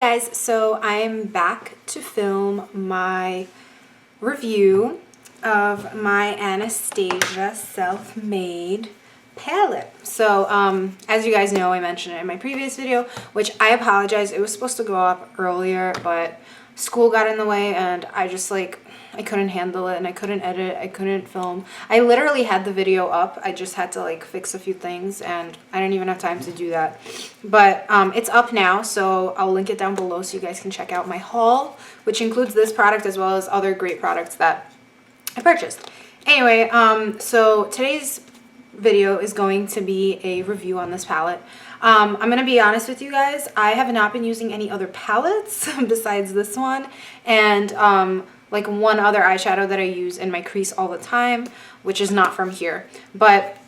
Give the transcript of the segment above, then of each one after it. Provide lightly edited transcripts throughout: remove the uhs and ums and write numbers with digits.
Guys, so I'm back to film my review of my Anastasia self-made palette. So as you guys know, I mentioned it in my previous video, which I apologize, it was supposed to go up earlier, but school got in the way and I couldn't handle it, and I couldn't edit, I couldn't film. I literally had the video up, I just had to fix a few things, and I didn't even have time to do that. But it's up now, so I'll link it down below so you guys can check out my haul, which includes this product as well as other great products that I purchased. Anyway, so today's video is going to be a review on this palette. I'm going to be honest with you guys, I have not been using any other palettes besides this one, and one other eyeshadow that I use in my crease all the time, which is not from here. But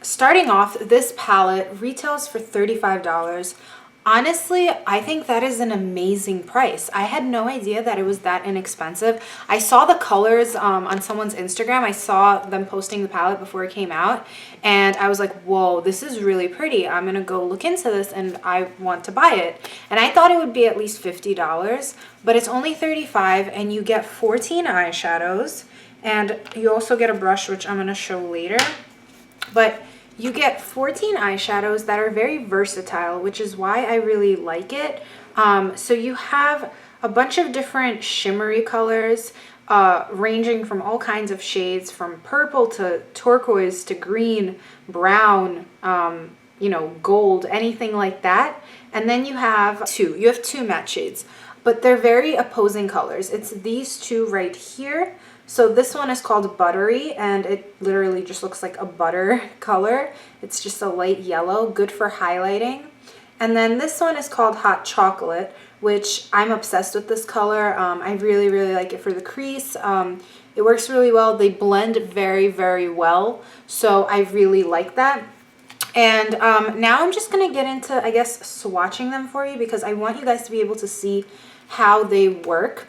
starting off, this palette retails for $35. Honestly, I think that is an amazing price. I had no idea that it was that inexpensive. I saw the colors on someone's Instagram. I saw them posting the palette before it came out, and I was like, whoa, this is really pretty. I'm gonna go look into this and I want to buy it. And I thought it would be at least $50, but it's only $35, and you get 14 eyeshadows, and you also get a brush, which I'm gonna show later. But you get 14 eyeshadows that are very versatile, which is why I really like it. So you have a bunch of different shimmery colors, ranging from all kinds of shades, from purple to turquoise to green, brown, gold, anything like that. And then you have two matte shades, but they're very opposing colors. It's these two right here. So this one is called Buttery, and it literally just looks like a butter color. It's just a light yellow, good for highlighting. And then this one is called Hot Chocolate, which I'm obsessed with this color. I really, really like it for the crease. It works really well. They blend very, very well. So I really like that. And now I'm just going to get into, I guess, swatching them for you, because I want you guys to be able to see how they work.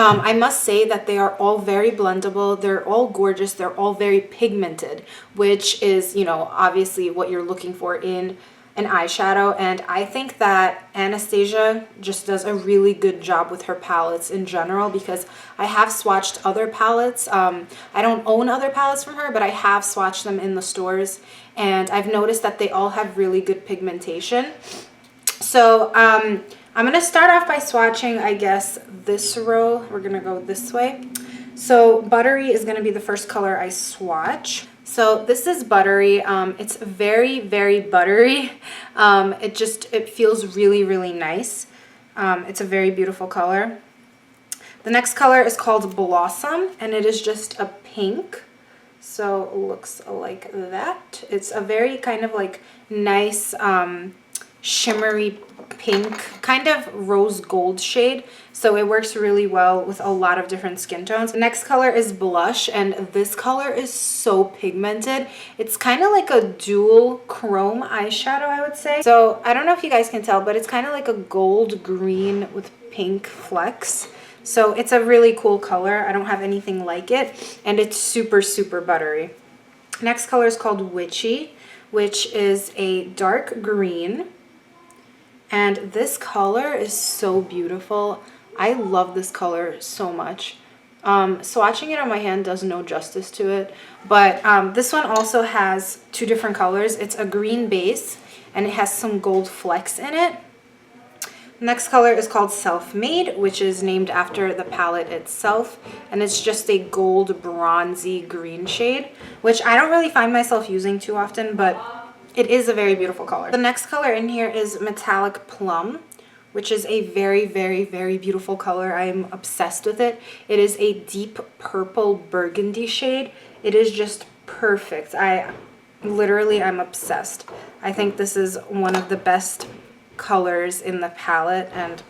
I must say that they are all very blendable. They're all gorgeous. They're all very pigmented, which is, obviously what you're looking for in an eyeshadow. And I think that Anastasia just does a really good job with her palettes in general, because I have swatched other palettes. I don't own other palettes from her, but I have swatched them in the stores, and I've noticed that they all have really good pigmentation. So, I'm going to start off by swatching, I guess, this row. We're going to go this way. So Buttery is going to be the first color I swatch. So this is Buttery. It's very, very buttery. It feels really, really nice. It's a very beautiful color. The next color is called Blossom, and it is just a pink. So it looks like that. It's a very kind of nice, shimmery pink, kind of rose gold shade, so it works really well with a lot of different skin tones. The next color is Blush, and this color is so pigmented. It's kind of like a dual chrome eyeshadow, I would say. So I don't know if you guys can tell, but it's kind of like a gold green with pink flecks. So it's a really cool color. I don't have anything like it, and it's super, super buttery. Next color is called Witchy, which is a dark green. And this color is so beautiful. I love this color so much. Swatching it on my hand does no justice to it. But this one also has two different colors. It's a green base, and it has some gold flecks in it. Next color is called Self-Made, which is named after the palette itself. And it's just a gold bronzy green shade, which I don't really find myself using too often, but it is a very beautiful color. The next color in here is Metallic Plum, which is a very, very, very beautiful color. I am obsessed with it. It is a deep purple burgundy shade. It is just perfect. I'm obsessed. I think this is one of the best colors in the palette, and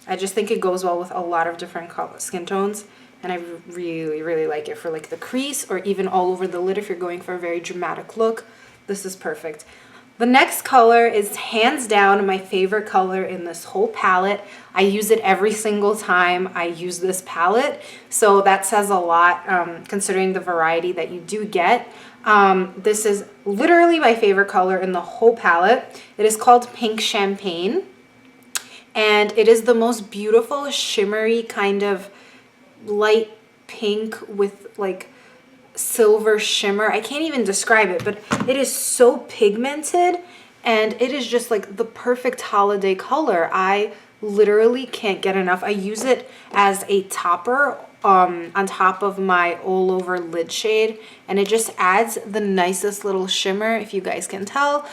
I just think it goes well with a lot of different skin tones. And I really, really like it for the crease, or even all over the lid if you're going for a very dramatic look. This is perfect. The next color is hands down my favorite color in this whole palette. I use it every single time I use this palette, so that says a lot considering the variety that you do get. This is literally my favorite color in the whole palette. It is called Pink Champagne. and it is the most beautiful shimmery kind of light pink with like silver shimmer. I can't even describe it, but it is so pigmented, and it is just like the perfect holiday color. I literally can't get enough. I use it as a topper on top of my all over lid shade, and it just adds the nicest little shimmer, if you guys can tell.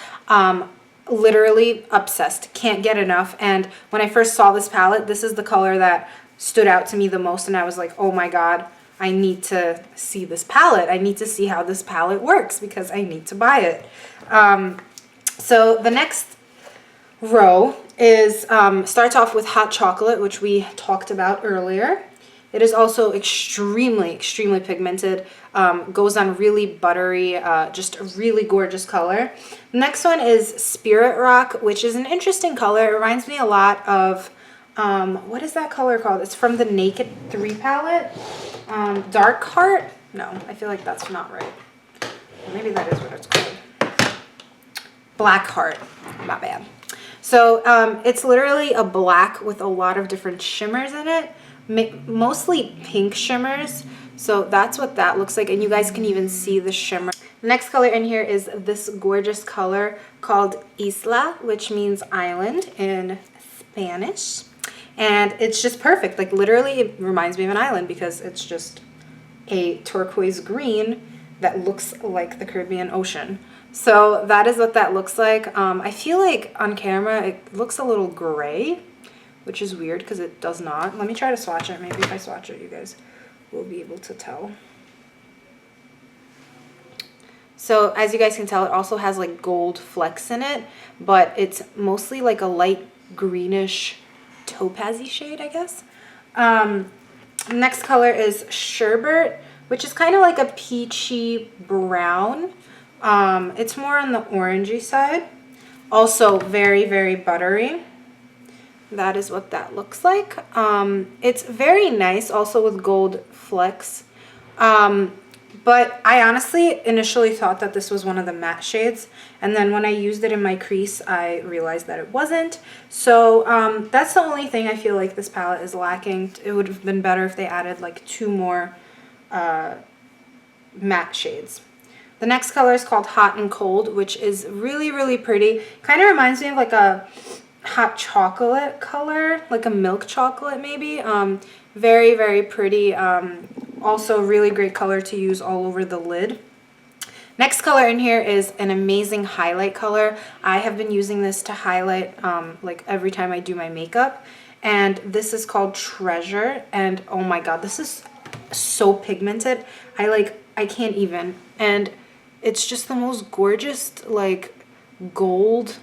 Literally obsessed, can't get enough. And when I first saw this palette, this is the color that stood out to me the most, and I was like, oh my god, I need to see this palette. I need to see how this palette works because I need to buy it. So the next row is starts off with hot chocolate, which we talked about earlier. It is also extremely pigmented, goes on really buttery, just a really gorgeous color. Next one is Spirit Rock, which is an interesting color. It reminds me a lot of, what is that color called? It's from the Naked 3 palette. Dark Heart? No, I feel like that's not right. Maybe that is what it's called. Black Heart, my bad. So it's literally a black with a lot of different shimmers in it, mostly pink shimmers. So that's what that looks like, and you guys can even see the shimmer. The next color in here is this gorgeous color called Isla, which means island in Spanish. And it's just perfect. Like literally it reminds me of an island because it's just a turquoise green that looks like the Caribbean Ocean. So that is what that looks like. I feel like on camera it looks a little gray, which is weird because it does not. Let me try to swatch it. Maybe if I swatch it, you guys will be able to tell. So as you guys can tell, it also has like gold flecks in it, but it's mostly like a light greenish topaz-y shade, I guess. Next color is Sherbet, which is kind of like a peachy brown. It's more on the orangey side. Also very buttery. That is what that looks like. It's very nice, also with gold flecks. But I honestly initially thought that this was one of the matte shades, and then when I used it in my crease, I realized that it wasn't. So that's the only thing I feel like this palette is lacking. It would have been better if they added like 2 more matte shades. The next color is called Hot and Cold, which is really pretty. Kind of reminds me of like a hot chocolate color, like a milk chocolate maybe. Very pretty. Also really great color to use all over the lid. Next color in here is an amazing highlight color. I have been using this to highlight like every time I do my makeup, and this is called Treasure, and oh my god, this is so pigmented. I can't even, and it's just the most gorgeous like gold.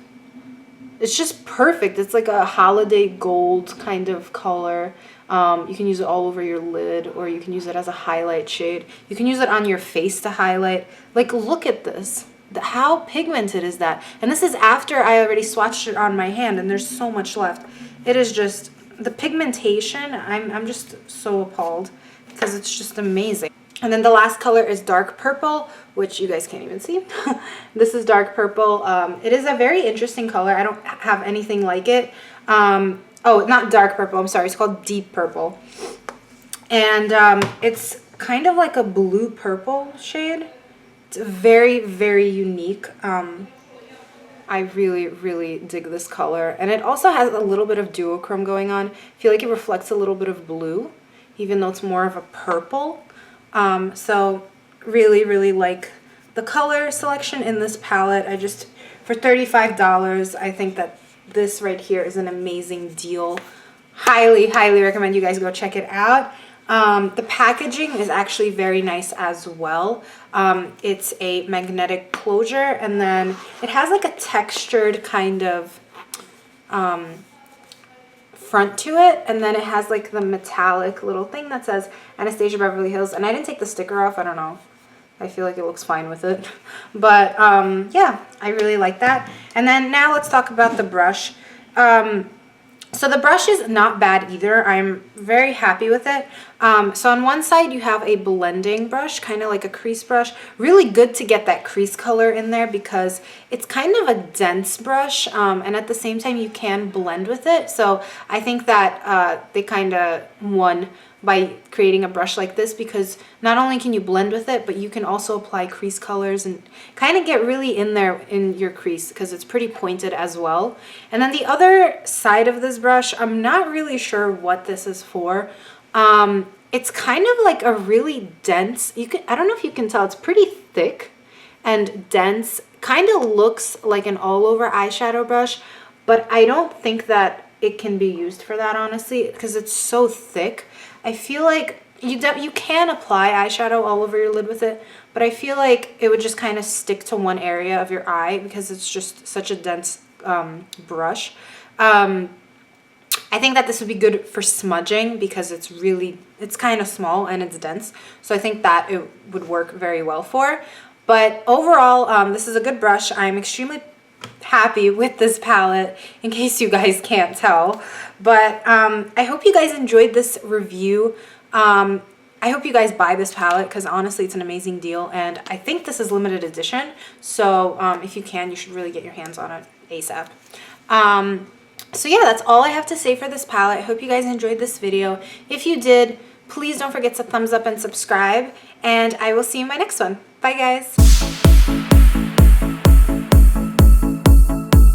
It's just perfect. It's like a holiday gold kind of color. You can use it all over your lid, or you can use it as a highlight shade. You can use it on your face to highlight. Like, look at this. How pigmented is that? And this is after I already swatched it on my hand, and there's so much left. It is just, the pigmentation, I'm just so appalled because it's just amazing. And then the last color is Dark Purple, which you guys can't even see. This is Dark Purple. It is a very interesting color. I don't have anything like it. Oh, not Dark Purple, I'm sorry. It's called Deep Purple. And it's kind of like a blue purple shade. It's very unique. I really dig this color. And it also has a little bit of duochrome going on. I feel like it reflects a little bit of blue, even though it's more of a purple. So really like the color selection in this palette. For $35, I think that this right here is an amazing deal. Highly recommend you guys go check it out. The packaging is actually very nice as well. It's a magnetic closure, and then it has like a textured kind of front to it, and then it has like the metallic little thing that says Anastasia Beverly Hills, and I didn't take the sticker off. I don't know, I feel like it looks fine with it. But yeah, I really like that. And then now let's talk about the brush. So the brush is not bad either. I'm very happy with it. So on one side you have a blending brush, kind of like a crease brush. Really good to get that crease color in there because it's kind of a dense brush, and at the same time you can blend with it. So I think that they kind of won by creating a brush like this, because not only can you blend with it, but you can also apply crease colors and kind of get really in there in your crease because it's pretty pointed as well. And then the other side of this brush, I'm not really sure what this is for. It's kind of like a really dense, I don't know if you can tell, it's pretty thick and dense. Kind of looks like an all over eyeshadow brush, but I don't think that it can be used for that, honestly, because it's so thick. I feel like you can apply eyeshadow all over your lid with it, but I feel like it would just kind of stick to one area of your eye because it's just such a dense brush. I think that this would be good for smudging because it's kind of small and it's dense. So I think that it would work very well for. But overall, this is a good brush. I'm extremely happy with this palette, in case you guys can't tell. But I hope you guys enjoyed this review. I hope you guys buy this palette because honestly it's an amazing deal, and I think this is limited edition. So if you can, you should really get your hands on it ASAP. So yeah, that's all I have to say for this palette. I hope you guys enjoyed this video. If you did, please don't forget to thumbs up and subscribe, and I will see you in my next one. Bye guys!